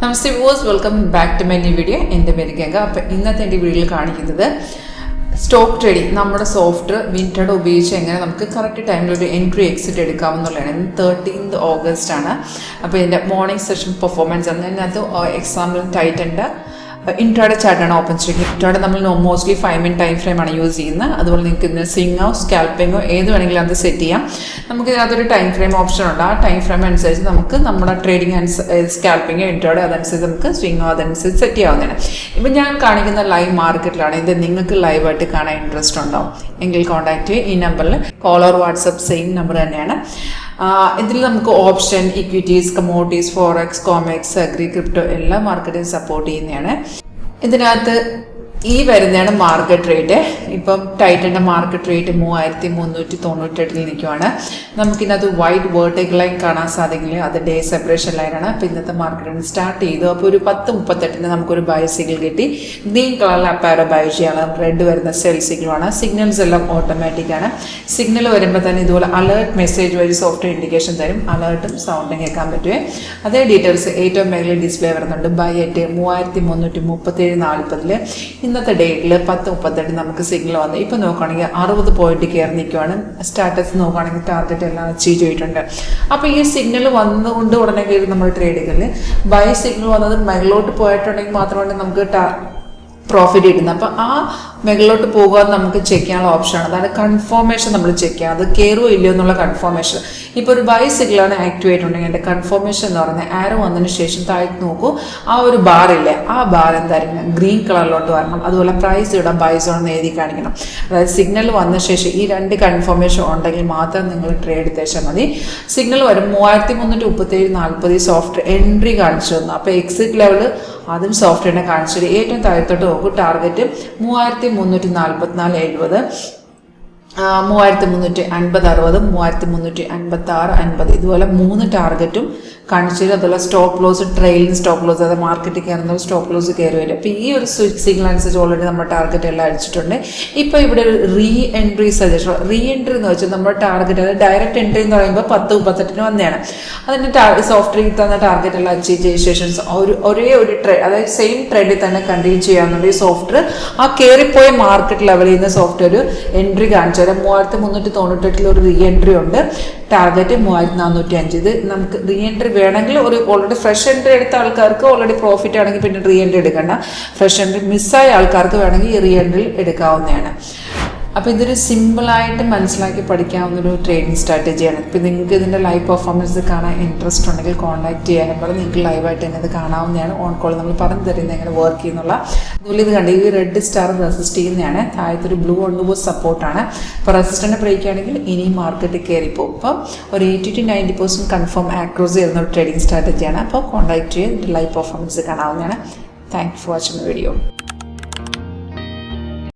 Namaste viewers, welcome back to my new video. എൻ്റെ പേര് ഗംഗ. അപ്പോൾ ഇന്നത്തെ എൻ്റെ വീഡിയോയിൽ കാണിക്കുന്നത് സ്റ്റോക്ക് ട്രേഡിംഗ്, നമ്മുടെ സോഫ്റ്റ്വെയർ വിൻറ്റഡ് ഉപയോഗിച്ച് എങ്ങനെ നമുക്ക് കറക്റ്റ് ടൈമിൽ ഒരു എൻട്രി എക്സിറ്റ് എടുക്കാമെന്നുള്ളതാണ്. ഇന്ന് 13th August ആണ്. അപ്പോൾ ഇതിൻ്റെ മോർണിംഗ് സെഷൻ പെർഫോമൻസ് ആണ്. അതിനകത്ത് എക്സാമ്പിൾ ടൈറ്റൻ്റെ ഇൻട്രാഡേ ചാർട്ടാണ് ഓപ്പൺ ചെയ്യുന്നത്. ഇൻട്രാഡേ നമ്മൾ മോസ്റ്റ്ലി 5 minute ടൈം ഫ്രെയിമാണ് യൂസ് ചെയ്യുന്നത്. അതുപോലെ നിങ്ങൾക്ക് ഇതിന് സ്വിങ്ങോ സ്കാൽപ്പിങ്ങോ ഏത് വേണമെങ്കിലും അത് സെറ്റ് ചെയ്യാം. നമുക്ക് ഇതിനകത്തൊരു ടൈം ഫ്രെയിം ഓപ്ഷൻ ഉണ്ട്. ആ ടൈം ഫ്രെയിം അനുസരിച്ച് നമുക്ക് നമ്മുടെ ട്രേഡിംഗ് സ്കാൽപ്പിങ്ങോ ഇൻട്രാഡേ അതനുസരിച്ച് നമുക്ക് സ്വിങ്ങോ അതനുസരിച്ച് സെറ്റ് ചെയ്യാവുന്നതാണ്. ഇപ്പം ഞാൻ കാണിക്കുന്ന ലൈവ് മാർക്കറ്റിലാണ്. ഇത് നിങ്ങൾക്ക് ലൈവായിട്ട് കാണാൻ ഇൻട്രസ്റ്റ് ഉണ്ടാവും എങ്കിൽ കോൺടാക്ട് ചെയ്യുക. ഈ നമ്പറിൽ call or WhatsApp same number തന്നെയാണ്. ഇതിൽ നമുക്ക് option, equities, commodities, forex, comex, agri, crypto എല്ലാ മാർക്കറ്റിനും സപ്പോർട്ട് ചെയ്യുന്നതാണ്. ഇതിനകത്ത് ഈ വരുന്നതാണ് മാർക്കറ്റ് റേറ്റ്. ഇപ്പം ടൈറ്റൻ്റെ മാർക്കറ്റ് റേറ്റ് 3398 നിൽക്കുവാണ്. നമുക്കിതിനകത്ത് വൈറ്റ് വേർട്ടിക്കൽ ലൈൻ കാണാൻ സാധിക്കില്ല, അത് ഡേ സെപ്പറേഷൻ ലൈനാണ്. അപ്പോൾ ഇന്നത്തെ മാർക്കറ്റിന് സ്റ്റാർട്ട് ചെയ്തു. അപ്പോൾ ഒരു 10:38 നമുക്കൊരു ബൈ സിഗ്നൽ കിട്ടി. ഗ്രീൻ കളറിൽ അപ്പാരോ ബൈ ചെയ്യണം. റെഡ് വരുന്ന സെൽ സിഗ്നലാണ്. സിഗ്നൽസ് എല്ലാം ഓട്ടോമാറ്റിക് ആണ്. സിഗ്നൽ വരുമ്പോൾ തന്നെ ഇതുപോലെ അലേർട്ട് മെസ്സേജ് വഴി സോഫ്റ്റ്വെയർ ഇൻഡിക്കേഷൻ തരും. അലേർട്ടും സൗണ്ടും കേൾക്കാൻ പറ്റുമേ. അതേ ഡീറ്റെയിൽസ് ഏറ്റവും മേഖലയിൽ ഡിസ്പ്ലേ വരുന്നുണ്ട്. Buy at 3337.40. ഇന്നത്തെ ഡേറ്റിൽ 10:38 നമുക്ക് സിഗ്നൽ വന്നു. ഇപ്പം നോക്കുകയാണെങ്കിൽ 60 പോയിന്റ് കയറി നിൽക്കുവാണ്. സ്റ്റാറ്റസ് നോക്കുകയാണെങ്കിൽ ടാർഗറ്റ് എല്ലാം അച്ചീവ് ചെയ്തിട്ടുണ്ട്. അപ്പോൾ ഈ സിഗ്നൽ വന്നുകൊണ്ട് ഉടനെ കയറി നമ്മൾ ട്രേഡിങ്ങിൽ ബൈ സിഗ്നൽ വന്നത് മേളിലോട്ട് പോയിട്ടുണ്ടെങ്കിൽ മാത്രമേ നമുക്ക് പ്രോഫിറ്റ് കിട്ടുന്നത്. അപ്പോൾ ആ മുകളിലോട്ട് പോകുക നമുക്ക് ചെക്ക് ചെയ്യാനുള്ള ഓപ്ഷനാണ്. അതായത് കൺഫർമേഷൻ നമ്മൾ ചെക്ക് ചെയ്യാം, അത് കയറുമോ ഇല്ലയോ എന്നുള്ള കൺഫർമേഷൻ. ഇപ്പോൾ ഒരു ബൈ സിഗ്നലാണ് ആക്ടിവേറ്റ് ഉണ്ടെങ്കിൽ എൻ്റെ കൺഫർമേഷൻ എന്ന് പറഞ്ഞാൽ ആരോ വന്നതിന് ശേഷം താഴത്ത് നോക്കൂ, ആ ഒരു ബാർ ഇല്ലേ, ആ ബാർ എന്തായിരിക്കണം, ഗ്രീൻ കളറിലോട്ട് വരണം. അതുപോലെ പ്രൈസ് ഇവിടെ ബൈ സോൺ എന്ന് എഴുതി കാണിക്കണം. അതായത് സിഗ്നൽ വന്ന ശേഷം ഈ 2 കൺഫർമേഷൻ ഉണ്ടെങ്കിൽ മാത്രം നിങ്ങൾ ട്രേഡ് എടുത്തേച്ചാൽ മതി. സിഗ്നൽ വരും 3337.40 സോഫ്റ്റ് എൻട്രി കാണിച്ചു തന്നു. അപ്പോൾ എക്സിറ്റ് ലെവൽ അതും സോഫ്റ്റ്വെയറിനെ കാണിച്ചിട്ട് ഏറ്റവും താഴത്തോട്ട് നോക്കും. ടാർഗറ്റ് 3344.70, 3350, 6360, 3356, ഇതുപോലെ 3 ടാർഗറ്റും കാണിച്ചിട്ട് അതുപോലെ stop loss, trailing stop loss, അതായത് മാർക്കറ്റിൽ കയറുന്ന സ്റ്റോപ്പ് ലോസ് കയറി വരും. അപ്പോൾ ഈ ഒരു സിഗ്നൽ അനുസരിച്ച് ഓൾറെഡി നമ്മുടെ ടാർഗറ്റ് എല്ലാം അടിച്ചിട്ടുണ്ട്. ഇപ്പോൾ ഇവിടെ ഒരു re entry suggestion. Re entry എന്ന് വെച്ചാൽ നമ്മുടെ ടാർഗറ്റ്, അതായത് ഡയറക്റ്റ് എൻട്രി എന്ന് പറയുമ്പോൾ 10:38 വന്നതാണ്. അതിൻ്റെ സോഫ്റ്റ്വെയർ തന്ന ടാർഗറ്റ് എല്ലാം അച്ചീവ് ചെയ്ത ശേഷം ഒരേ ഒരു ട്രേഡ്, അതായത് സെയിം ട്രെൻഡിൽ തന്നെ കണ്ടിന്യൂ ചെയ്യാവുന്നുണ്ട്. ഈ സോഫ്റ്റ്വെയർ ആ കയറിപ്പോയ മാർക്കറ്റ് ലെവലിൽ നിന്ന് സോഫ്റ്റ്വെയർ എൻട്രി കാണിച്ചു തരാം. 3398 ഒരു റീ എൻട്രി ഉണ്ട്. ടാർഗറ്റ് 3405. ഇത് നമുക്ക് റീ എൻട്രി വേണമെങ്കിൽ ഓൾറെഡി ഫ്രഷ് എൻട്രി എടുത്ത ആൾക്കാർക്ക് ഓൾറെഡി പ്രോഫിറ്റ് ആണെങ്കിൽ പിന്നെ റീ എൻട്രി എടുക്കണ്ട. ഫ്രഷ് എൻട്രി മിസ്സായ ആൾക്കാർക്ക് വേണമെങ്കിൽ ഈ റീ എൻട്രി എടുക്കാവുന്നതാണ്. അപ്പോൾ ഇതൊരു സിമ്പിളായിട്ട് മനസ്സിലാക്കി പഠിക്കാവുന്നൊരു ട്രേഡിംഗ് സ്ട്രാറ്റജിയാണ്. ഇപ്പോൾ നിങ്ങൾക്ക് ഇതിൻ്റെ ലൈവ് പെർഫോമൻസ് കാണാൻ ഇൻട്രസ്റ്റ് ഉണ്ടെങ്കിൽ കോൺടാക്ട് ചെയ്യാനുമ്പോൾ നിങ്ങൾക്ക് ലൈവായിട്ട് തന്നെ ഇത് കാണാവുന്നതാണ്. ഓൺ കോൾ നമ്മൾ പറഞ്ഞു തരുന്നത് എങ്ങനെ വർക്ക് ചെയ്യുന്നുള്ള. അതുപോലെ ഇത് കണ്ട് ഈ റെഡ് സ്റ്റാർ റെസിസ്റ്റ് ചെയ്യുന്നതാണ്. താഴത്തൊരു ബ്ലൂ ഓൺ സപ്പോർട്ടാണ്. അപ്പോൾ റെസിസ്റ്റൻ്റ് ബ്രേക്ക് ആണെങ്കിൽ ഇനിയും മാർക്കറ്റ് കയറിപ്പോകും. അപ്പോൾ ഒരു 80 to 90% കൺഫേം ആക്രോസ് ചെയ്യുന്ന ഒരു ട്രേഡിംഗ് സ്ട്രാറ്റജിയാണ്. അപ്പോൾ കോൺടാക്ട് ചെയ്ത് ഇതിൻ്റെ ലൈവ് പെർഫോമൻസ് കാണാവുന്നതാണ്. Thank you for watching the video.